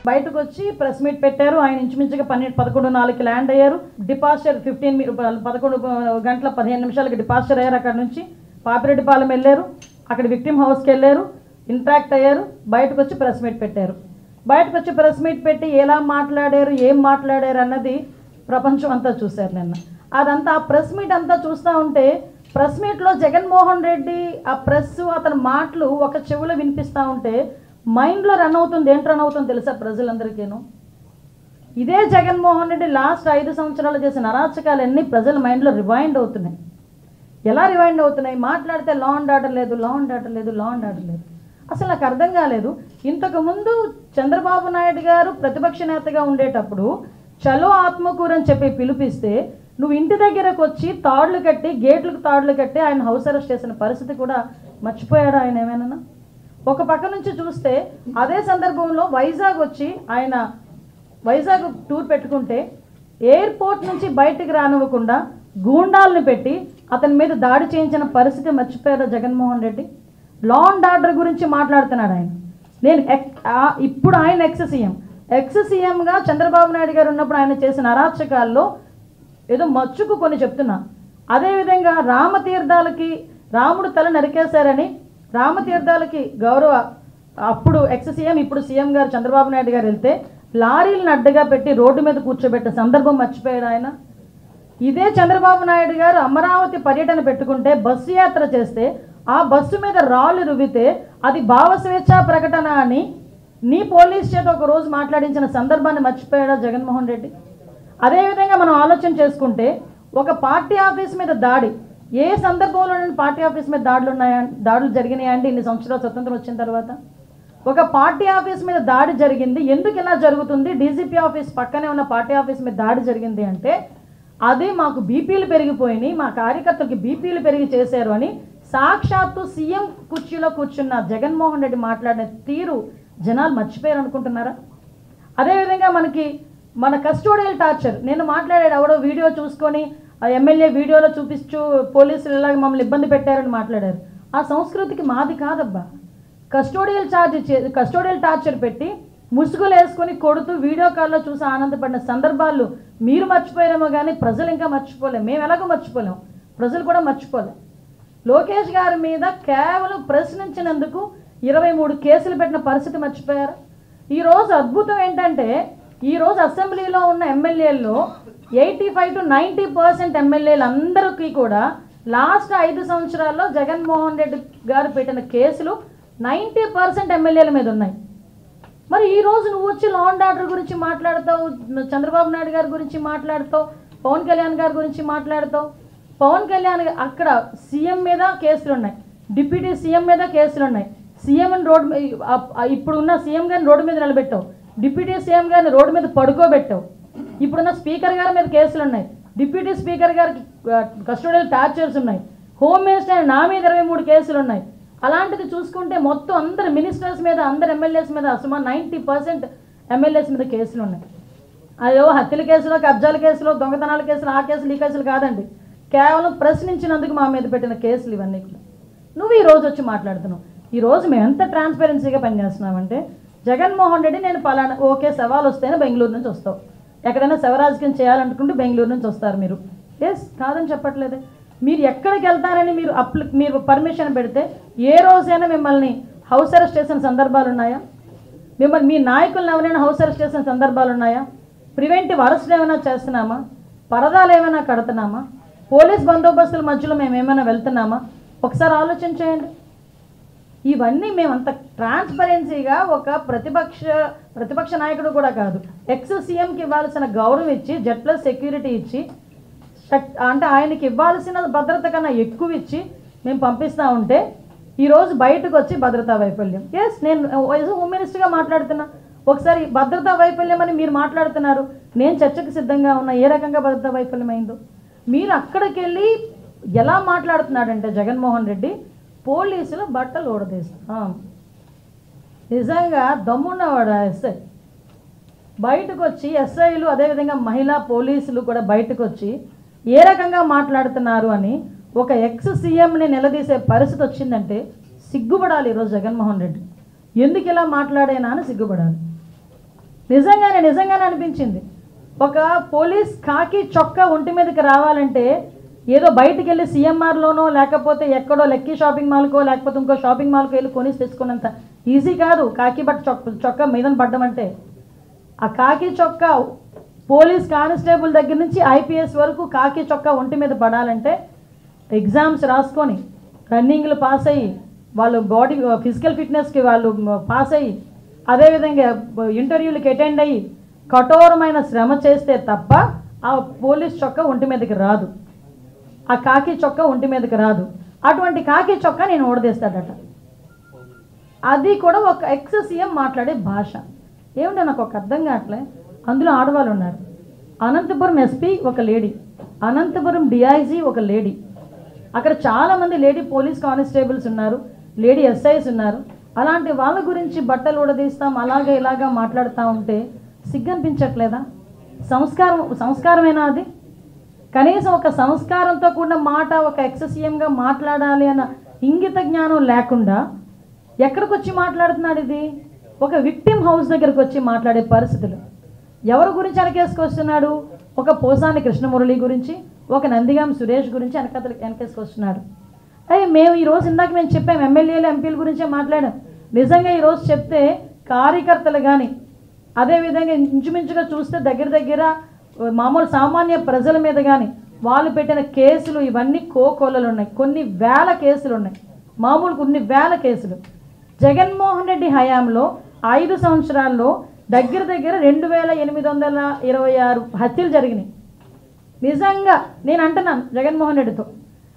బయటకు వచ్చి press meet పెట్టారు. ఆయన ఇంచుమించుగా 11:04కి ల్యాండ్ అయ్యారు. డిపాస్చర్ 11 గంటల 15 నిమిషాలకి డిపాస్చర్ అయ్యారు. అక్కడ నుంచి పాపిరెడ్డిపాలెం వెళ్ళారు. అక్కడ విక్టిమ్ హౌస్కి వెళ్ళారు, ఇంట్రాక్ట్ అయ్యారు. బయటకు వచ్చి ప్రెస్ మీట్ పెట్టారు. బయటకు వచ్చి ప్రెస్ మీట్ పెట్టి ఎలా మాట్లాడారు, ఏం మాట్లాడారు అన్నది ప్రపంచం అంతా చూశారు నిన్న. అదంతా ఆ ప్రెస్ మీట్ అంతా చూస్తూ ఉంటే ప్రెస్ మీట్లో జగన్మోహన్ రెడ్డి ఆ ప్రెస్ అతని మాటలు ఒక చెవులో వినిపిస్తూ ఉంటే మైండ్లో రన్ అవుతుంది. ఏంటి రన్ అవుతుంది తెలుసా ప్రజలందరికీను? ఇదే జగన్మోహన్ రెడ్డి లాస్ట్ 5 సంవత్సరాలు చేసిన అరాచకాలన్నీ ప్రజల మైండ్లో రివైండ్ అవుతున్నాయి. ఎలా రివైండ్ అవుతున్నాయి? మాట్లాడితే లా అండ్ ఆర్డర్ లేదు, లా అండ్ ఆర్డర్ లేదు, లా అండ్ ఆర్డర్ లేదు. అసలు నాకు అర్థం కాలేదు. ఇంతకుముందు చంద్రబాబు నాయుడు గారు ప్రతిపక్ష నేతగా ఉండేటప్పుడు చలో ఆత్మకూరు అని చెప్పి పిలిపిస్తే నువ్వు ఇంటి దగ్గరకు వచ్చి తాడులు కట్టి, గేట్లకు తాడులు కట్టి ఆయన హౌస్ అరెస్ట్ చేసిన పరిస్థితి కూడా మర్చిపోయాడు ఆయన ఏమైనా? ఒక పక్క నుంచి చూస్తే అదే సందర్భంలో వైజాగ్ వచ్చి ఆయన వైజాగ్ టూర్ పెట్టుకుంటే ఎయిర్పోర్ట్ నుంచి బయటికి రానివ్వకుండా గూండాలను పెట్టి అతని మీద దాడి చేయించిన పరిస్థితి మర్చిపోయారు Jaganmohan Reddy. Law and order గురించి మాట్లాడుతున్నాడు ఆయన. నేను ఇప్పుడు ఆయన ఎక్స్ సీఎంగా చంద్రబాబు నాయుడు గారు ఉన్నప్పుడు ఆయన చేసిన అరాచకాల్లో ఏదో మచ్చుకు కొన్ని చెప్తున్నా. అదేవిధంగా రామతీర్థాలకి రాముడు తల నరికేశారని రామతీర్థాలకి అప్పుడు ఎక్స్ సీఎం ఇప్పుడు సీఎం గారు చంద్రబాబు నాయుడు గారు వెళ్తే లారీలను అడ్డగా పెట్టి రోడ్డు మీద కూర్చోబెట్టే సందర్భం మర్చిపోయాడు ఆయన. ఇదే చంద్రబాబు నాయుడు గారు అమరావతి పర్యటన పెట్టుకుంటే బస్సు యాత్ర చేస్తే ఆ బస్సు మీద రాళ్ళు రువ్వితే అది భావస్వేచ్ఛా ప్రకటన అని నీ పోలీస్ చేత ఒక రోజు మాట్లాడించిన సందర్భాన్ని మర్చిపోయాడా జగన్మోహన్ రెడ్డి? అదేవిధంగా మనం ఆలోచన చేసుకుంటే ఒక పార్టీ ఆఫీస్ మీద దాడి ఏ సందర్భంలో పార్టీ ఆఫీస్ మీద దాడులు జరిగినాయండి ఇన్ని సంవత్సరాలు స్వతంత్రం వచ్చిన తర్వాత? ఒక పార్టీ ఆఫీస్ మీద దాడి జరిగింది. ఎందుకు ఇలా జరుగుతుంది? డీజీపీ ఆఫీస్ పక్కనే ఉన్న పార్టీ ఆఫీస్ మీద దాడి జరిగింది అంటే అది మాకు బీపీలు పెరిగిపోయినాయి, మా కార్యకర్తలకి బీపీలు పెరిగి చేశారు అని సాక్షాత్తు సీఎం కుర్చీలో కూర్చున్న జగన్మోహన్ రెడ్డి మాట్లాడిన తీరు జనాలు మర్చిపోయారు అనుకుంటున్నారా? అదేవిధంగా మన కస్టోడియల్ టార్చర్ నేను మాట్లాడాడు ఎవడో వీడియో చూసుకొని ఎమ్మెల్యే వీడియోలో చూపిస్తూ పోలీసులు ఇలాగ మమ్మల్ని ఇబ్బంది పెట్టారని మాట్లాడారు. ఆ సంస్కృతికి మాది కాదబ్బా. కస్టోడియల్ టార్చర్ పెట్టి ముసుగులు వేసుకొని కొడుతూ వీడియో కాల్లో చూసి ఆనందపడిన సందర్భాలు మీరు మర్చిపోయారేమో కానీ ప్రజలు ఇంకా మర్చిపోలేము. మేము ఎలాగో మర్చిపోలేము, ప్రజలు కూడా మర్చిపోలేము. లోకేష్ గారి మీద కేవలం ప్రశ్నించినందుకు 23 కేసులు పెట్టిన పరిస్థితి మర్చిపోయారు. ఈరోజు అద్భుతం ఏంటంటే ఈరోజు అసెంబ్లీలో ఉన్న ఎమ్మెల్యేల్లో 85 to 90% ఎమ్మెల్యేలు అందరికీ కూడా లాస్ట్ 5 సంవత్సరాల్లో జగన్మోహన్ రెడ్డి గారు పెట్టిన కేసులు 90% ఎమ్మెల్యేల మీద ఉన్నాయి. మరి ఈరోజు నువ్వు వచ్చి లా అండ్ ఆర్డర్ గురించి మాట్లాడతావు, చంద్రబాబు నాయుడు గారి గురించి మాట్లాడతావు, పవన్ కళ్యాణ్ గారి గురించి మాట్లాడతావు. పవన్ కళ్యాణ్ అక్కడ సీఎం మీద కేసులు ఉన్నాయి, డిప్యూటీ సీఎం మీద కేసులు ఉన్నాయి. ఇప్పుడు ఉన్న సీఎం గారిని రోడ్డు మీద నిలబెట్టావు, డిప్యూటీ సీఎం గారిని రోడ్డు మీద పడుకోబెట్టావు. ఇప్పుడున్న స్పీకర్ గారి మీద కేసులు ఉన్నాయి, డిప్యూటీ స్పీకర్ గారికి కస్టోడియల్ టార్చర్స్ ఉన్నాయి, హోమ్ మినిస్టర్ నా మీద 23 కేసులు ఉన్నాయి. అలాంటిది చూసుకుంటే మొత్తం అందరు మినిస్టర్స్ మీద అందరు ఎమ్మెల్యేస్ మీద సుమారు 90% ఎమ్మెల్యేస్ మీద కేసులు ఉన్నాయి. అయ్యో హత్యల కేసులో, కబ్జాల కేసులో, దొంగతనాల కేసులు, ఆ కేసులు ఈ కేసులు కాదండి, కేవలం ప్రశ్నించినందుకు మా మీద పెట్టిన కేసులు ఇవన్నీ. నువ్వు ఈరోజు వచ్చి మాట్లాడుతున్నావు. ఈరోజు మేము ఎంత ట్రాన్స్పరెన్సీగా పనిచేస్తున్నామంటే జగన్మోహన్ రెడ్డి నేను పలానా ఓకే సవాల్ వస్తేనే బెంగళూరు నుంచి వస్తావు, ఎక్కడైనా శవరాజకీయం చేయాలనుకుంటే బెంగళూరు నుంచి వస్తారు మీరు. ఎస్ కాదని చెప్పట్లేదే. మీరు ఎక్కడికి వెళ్తారని మీరు పర్మిషన్ పెడితే ఏ రోజైనా మిమ్మల్ని హౌస్ అరెస్ట్ చేసిన సందర్భాలు ఉన్నాయా? మిమ్మల్ని మీ నాయకులను ఎవరైనా హౌస్ అరెస్ట్ చేసిన సందర్భాలు ఉన్నాయా? ప్రివెంటివ్ అరెస్ట్ ఏమైనా చేస్తున్నామా? పరదాలు ఏమైనా కడుతున్నామా? పోలీస్ బందోబస్తుల మధ్యలో మేము ఏమైనా వెళ్తున్నామా? ఒకసారి ఆలోచన చేయండి. ఇవన్నీ మేమంత ట్రాన్స్పరెన్సీగా ఒక ప్రతిపక్ష నాయకుడు కూడా కాదు, ఎక్స్ సీఎంకి ఇవ్వాల్సిన గౌరవం ఇచ్చి జెడ్+ సెక్యూరిటీ ఇచ్చి అంటే ఆయనకి ఇవ్వాల్సిన భద్రత కన్నా ఎక్కువ ఇచ్చి మేము పంపిస్తూ ఉంటే ఈరోజు బయటకు వచ్చి భద్రతా వైఫల్యం. ఎస్ నేను హోమ్ మినిస్టర్గా మాట్లాడుతున్నా. ఒకసారి భద్రతా వైఫల్యం అని మీరు మాట్లాడుతున్నారు, నేను చర్చకు సిద్ధంగా ఉన్నా. ఏ రకంగా భద్రతా వైఫల్యం అయిందో మీరు అక్కడికి వెళ్ళి ఎలా మాట్లాడుతున్నాడంటే జగన్మోహన్ రెడ్డి పోలీసులు బట్టలు ఊడదీస్తా. నిజంగా దమ్మున్నవాడు ఎస్ఐ బయటకు వచ్చి, ఎస్ఐలు అదేవిధంగా మహిళా పోలీసులు కూడా బయటకు వచ్చి ఏ రకంగా మాట్లాడుతున్నారు అని ఒక ఎక్స్ సీఎంని నిలదీసే పరిస్థితి వచ్చిందంటే సిగ్గుపడాలి ఈరోజు జగన్మోహన్ రెడ్డి. ఎందుకు ఇలా మాట్లాడేనా అని సిగ్గుపడాలి. నిజంగానే అనిపించింది. ఒక పోలీస్ కాకి చొక్కా ఒంటి మీదకి రావాలంటే ఏదో బయటికి వెళ్ళి సిఎంఆర్లోనో లేకపోతే ఎక్కడో లక్కీ షాపింగ్ మాల్కో లేకపోతే ఇంకో షాపింగ్ మాల్కో వెళ్ళి కొనేసి తెచ్చుకున్నంత ఈజీ కాదు కాకి చొక్కా మీదన పడ్డం అంటే. ఆ కాకి చొక్కా పోలీస్ కానిస్టేబుల్ దగ్గర నుంచి ఐపీఎస్ వరకు కాకి చొక్కా ఒంటి మీద పడాలంటే ఎగ్జామ్స్ రాసుకొని రన్నింగ్లు పాస్ అయ్యి వాళ్ళు బాడీ ఫిజికల్ ఫిట్నెస్కి వాళ్ళు పాస్ అయ్యి అదేవిధంగా ఇంటర్వ్యూలకి అటెండ్ అయ్యి కఠోరమైన శ్రమ చేస్తే తప్ప ఆ పోలీస్ చొక్కా ఒంటి మీదకి రాదు, ఆ కాకి చొక్కా ఒంటి మీదకి రాదు. అటువంటి కాకి చొక్కా నేను ఓడదీస్తాడట. అది కూడా ఒక ఎక్స్ సీఎం మాట్లాడే భాష ఏమిటో నాకు ఒక అర్థం కావట్లే. అందులో ఆడవాళ్ళు ఉన్నారు. అనంతపురం ఎస్పీ ఒక లేడీ, అనంతపురం డిఐజీ ఒక లేడీ, అక్కడ చాలామంది లేడీ పోలీస్ కానిస్టేబుల్స్ ఉన్నారు, లేడీ ఎస్ఐస్ ఉన్నారు. అలాంటి వాళ్ళ గురించి బట్టలు ఉడదీస్తాం అలాగే ఇలాగా మాట్లాడుతూ ఉంటే సిగ్గనిపించట్లేదా? సంస్కారమేనా అది? కనీసం ఒక సంస్కారంతో కూడిన మాట ఒక ఎక్స్ సీఎంగా మాట్లాడాలి అన్న ఇంగిత జ్ఞానం లేకుండా ఎక్కడికి వచ్చి మాట్లాడుతున్నాడు? ఇది ఒక విక్టిమ్ హౌస్ దగ్గరకు వచ్చి మాట్లాడే పరిస్థితులు. ఎవరి గురించి వెనకేసుకొస్తున్నాడు? ఒక పోసాని కృష్ణమురళి గురించి, ఒక నందిగాం సురేష్ గురించి వెనకేసుకొస్తున్నాడు. మేము ఈరోజు ఇందాక మేము చెప్పాం ఎమ్మెల్యేలు ఎంపీల గురించే మాట్లాడాం. నిజంగా ఈరోజు చెప్తే కార్యకర్తలు కానీ అదేవిధంగా ఇంచుమించుగా చూస్తే దగ్గర మామూలు సామాన్య ప్రజల మీద కానీ వాళ్ళు పెట్టిన కేసులు ఇవన్నీ కోకొల్లలు ఉన్నాయి. కొన్ని వేల కేసులు ఉన్నాయి, మామూలు కొన్ని వేల కేసులు. జగన్మోహన్ రెడ్డి హయాంలో 5 సంవత్సరాల్లో దగ్గర 2826 హత్యలు జరిగినాయి. నిజంగా నేను అంటున్నాను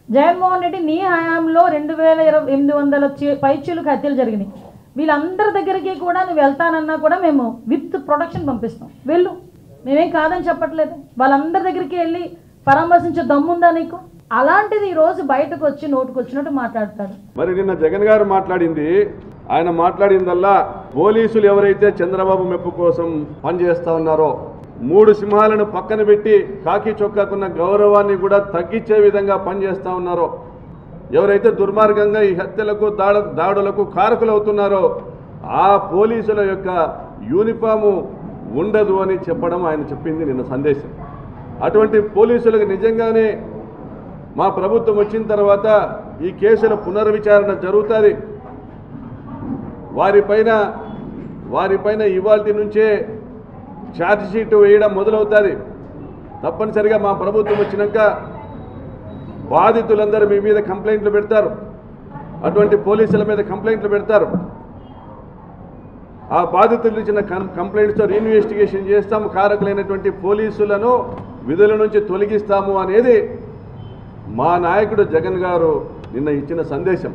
జగన్మోహన్ రెడ్డి నీ హయాంలో 2800 పైచీలకు హత్యలు జరిగినాయి. వీళ్ళందరి దగ్గరికి కూడా నువ్వు వెళ్తానన్నా కూడా మేము విత్ ప్రొటెక్షన్ పంపిస్తాం, వెళ్ళు, మేమేం కాదని చెప్పట్లేదు. వాళ్ళందరి దగ్గరికి వెళ్ళి పరామర్శించే దమ్ముందా నీకు? అలాంటిది ఈరోజు బయటకు వచ్చి నోటుకు వచ్చినట్టు మాట్లాడతాడు. మరి నిన్న జగన్ గారు మాట్లాడింది, ఆయన మాట్లాడిందల్లా పోలీసులు ఎవరైతే చంద్రబాబు మెప్పు కోసం పనిచేస్తా ఉన్నారో 3 సింహాలను పక్కన పెట్టి కాకి చొక్కాకున్న గౌరవాన్ని కూడా తగ్గించే విధంగా పనిచేస్తూ ఉన్నారో, ఎవరైతే దుర్మార్గంగా ఈ హత్యలకు దాడులకు కారకులు అవుతున్నారో ఆ పోలీసుల యొక్క యూనిఫాము ఉండదు అని చెప్పడం ఆయన చెప్పింది నిన్న సందేశం. అటువంటి పోలీసులకు నిజంగానే మా ప్రభుత్వం వచ్చిన తర్వాత ఈ కేసుల పునర్విచారణ జరుగుతుంది. వారిపైన ఇవాల్టి నుంచే ఛార్జ్ షీట్ వేయడం మొదలవుతుంది. తప్పనిసరిగా మా ప్రభుత్వం వచ్చినాక బాధితులందరూ మీ మీద కంప్లైంట్లు పెడతారు, అటువంటి పోలీసుల మీద కంప్లైంట్లు పెడతారు. ఆ బాధితులు ఇచ్చిన కంప్లైంట్స్తో రీఇన్వెస్టిగేషన్ చేస్తాము, కారకులైనటువంటి పోలీసులను విధుల నుంచి తొలగిస్తాము అనేది మా నాయకుడు జగన్ గారు నిన్న ఇచ్చిన సందేశం.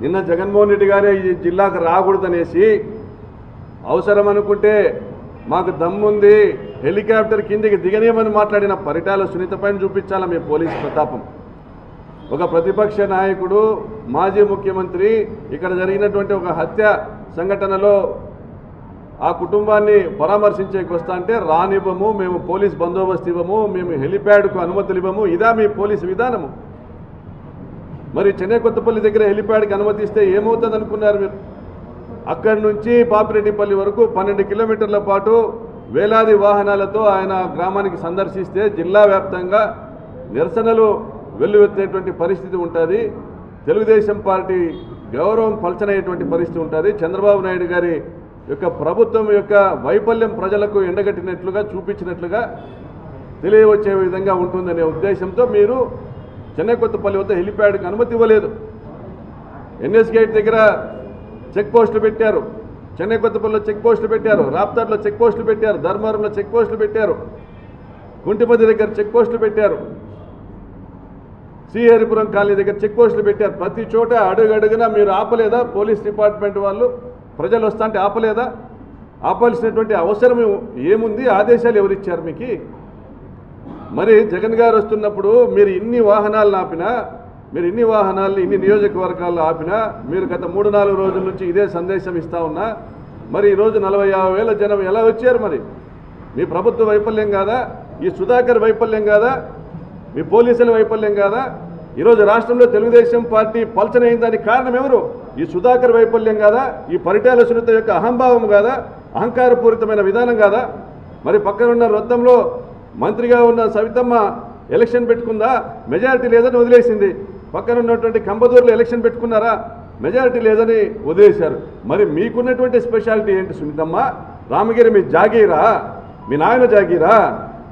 నిన్న జగన్మోహన్ రెడ్డి గారే ఈ జిల్లాకు రాకూడదనేసి అవసరం అనుకుంటే మాకు దమ్ముంది హెలికాప్టర్ కిందికి దిగనేమని మాట్లాడిన పరిటాల సునీత పైన చూపించాలా మీ పోలీసు ప్రతాపం. ఒక ప్రతిపక్ష నాయకుడు మాజీ ముఖ్యమంత్రి ఇక్కడ జరిగినటువంటి ఒక హత్య సంఘటనలో ఆ కుటుంబాన్ని పరామర్శించేకి వస్తా అంటే రానివ్వము, మేము పోలీస్ బందోబస్తు ఇవ్వము, మేము హెలిప్యాడ్కు అనుమతులు ఇవ్వము, ఇదా మీ పోలీసు విధానము? మరి చెన్నై కొత్తపల్లి దగ్గర హెలిప్యాడ్కి అనుమతిస్తే ఏమవుతుంది అనుకున్నారు మీరు? అక్కడి నుంచి పాపిరెడ్డిపల్లి వరకు 12 కిలోమీటర్ల పాటు వేలాది వాహనాలతో ఆయన గ్రామానికి సందర్శిస్తే జిల్లా వ్యాప్తంగా నిరసనలు వెల్లువెత్తేటువంటి పరిస్థితి ఉంటుంది. తెలుగుదేశం పార్టీ గౌరవం పల్చనయ్యేటువంటి పరిస్థితి ఉంటుంది. చంద్రబాబు నాయుడు గారి యొక్క ప్రభుత్వం యొక్క వైఫల్యం ప్రజలకు ఎండగట్టినట్లుగా చూపించినట్లుగా తెలియవచ్చే విధంగా ఉంటుందనే ఉద్దేశంతో మీరు చెన్నై కొత్తపల్లి వద్ద హెలిప్యాడ్కి అనుమతి ఇవ్వలేదు. ఎన్ఎస్ గేట్ దగ్గర చెక్ పోస్టులు పెట్టారు, చెన్నై కొత్తపల్లిలో చెక్ పోస్టులు పెట్టారు, రాప్తాడ్లో చెక్ పోస్టులు పెట్టారు, ధర్మవరంలో చెక్ పోస్టులు పెట్టారు, కుంటిపతి దగ్గర చెక్ పోస్టులు పెట్టారు, శ్రీహరిపురం కాలనీ దగ్గర చెక్ పోస్టులు పెట్టారు. ప్రతి చోట అడుగడుగునా మీరు ఆపలేదా? పోలీస్ డిపార్ట్మెంట్ వాళ్ళు ప్రజలు వస్తా అంటే ఆపలేదా? ఆపాల్సినటువంటి అవసరం ఏముంది? ఆదేశాలు ఎవరిచ్చారు మీకు? మరి జగన్ గారు వస్తున్నప్పుడు మీరు ఇన్ని వాహనాలను ఆపినా, మీరు ఇన్ని వాహనాలను ఇన్ని నియోజకవర్గాల్లో ఆపినా, మీరు గత 3-4 రోజుల నుంచి ఇదే సందేశం ఇస్తా ఉన్నా, మరి ఈరోజు 40,000 జనం ఎలా వచ్చారు? మరి మీ ప్రభుత్వ వైఫల్యం కాదా? ఈ సుధాకర్ వైఫల్యం కాదా? మీ పోలీసుల వైఫల్యం కాదా? ఈరోజు రాష్ట్రంలో తెలుగుదేశం పార్టీ పల్చనైందానికి కారణం ఎవరు? ఈ సుధాకర్ వైఫల్యం కాదా? ఈ పరిటాల సునీత యొక్క అహంభావం కాదా? అహంకారపూరితమైన విధానం కాదా? మరి పక్కనున్న రొత్తంలో మంత్రిగా ఉన్న సవితమ్మ ఎలక్షన్ పెట్టుకుందా? మెజారిటీ లేదని వదిలేసింది. పక్కన ఉన్నటువంటి కంబదూరులో ఎలక్షన్ పెట్టుకున్నారా? మెజారిటీ లేదని వదిలేశారు. మరి మీకున్నటువంటి స్పెషాలిటీ ఏంటి సునీతమ్మ? రామగిరి మీ జాగీరా? మీ నాయన జాగీరా?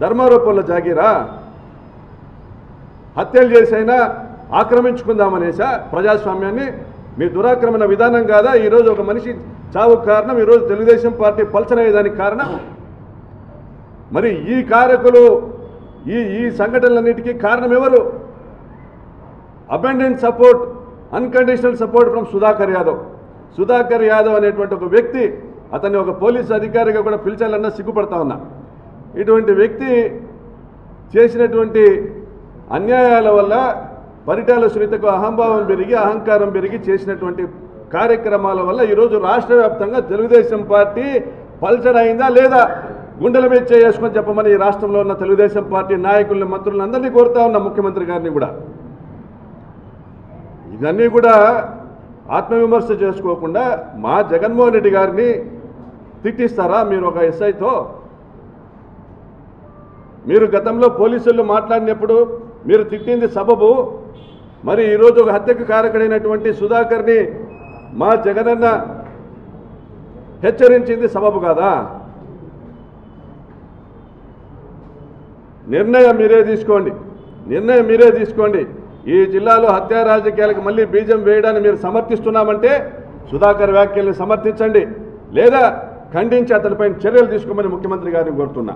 ధర్మారోపణలో జాగీరా? హత్యలు చేసైనా ఆక్రమించుకుందామనేసా ప్రజాస్వామ్యాన్ని? మీ దురాక్రమణ విధానం కాదా ఈరోజు ఒక మనిషి చావుకు కారణం? ఈరోజు తెలుగుదేశం పార్టీ పల్చర్ అయ్యేదానికి కారణం? మరి ఈ కారకులు, ఈ సంఘటనలన్నిటికీ కారణం ఎవరు? Abundant support, unconditional support from Sudhakar Yadav. Sudhakar Yadav అనేటువంటి ఒక వ్యక్తి, అతన్ని ఒక పోలీసు అధికారిగా కూడా పిలిచాలన్నా సిగ్గుపడతా ఉన్నా. ఇటువంటి వ్యక్తి చేసినటువంటి అన్యాయాల వల్ల పరిటాల సునీతకు అహంభావం పెరిగి, అహంకారం పెరిగి చేసినటువంటి కార్యక్రమాల వల్ల ఈరోజు రాష్ట్ర వ్యాప్తంగా తెలుగుదేశం పార్టీ పల్చర్ అయిందా లేదా? గుండెల మీద చేసుకొని చెప్పమని ఈ రాష్ట్రంలో ఉన్న తెలుగుదేశం పార్టీ నాయకుల్ని, మంత్రులను అందరినీ కోరుతా ఉన్నా, ముఖ్యమంత్రి గారిని కూడా. ఇవన్నీ కూడా ఆత్మవిమర్శ చేసుకోకుండా మా జగన్మోహన్ రెడ్డి గారిని తిట్టిస్తారా మీరు ఒక ఎస్ఐతో? మీరు గతంలో పోలీసులు మాట్లాడినప్పుడు మీరు తిట్టింది సబబు, మరి ఈరోజు ఒక హత్యకు కారకుడైనటువంటి సుధాకర్ని మా జగనన్న హెచ్చరించింది సబబు కాదా? నిర్ణయం మీరే తీసుకోండి, నిర్ణయం మీరే తీసుకోండి. ఈ జిల్లాలో హత్యా రాజకీయాలకు మళ్ళీ బీజం వేయడాన్ని మీరు సమర్థిస్తున్నామంటే సుధాకర్ వ్యాఖ్యల్ని సమర్థించండి, లేదా ఖండించి అతనిపైన చర్యలు తీసుకోమని ముఖ్యమంత్రి గారిని కోరుతున్నా.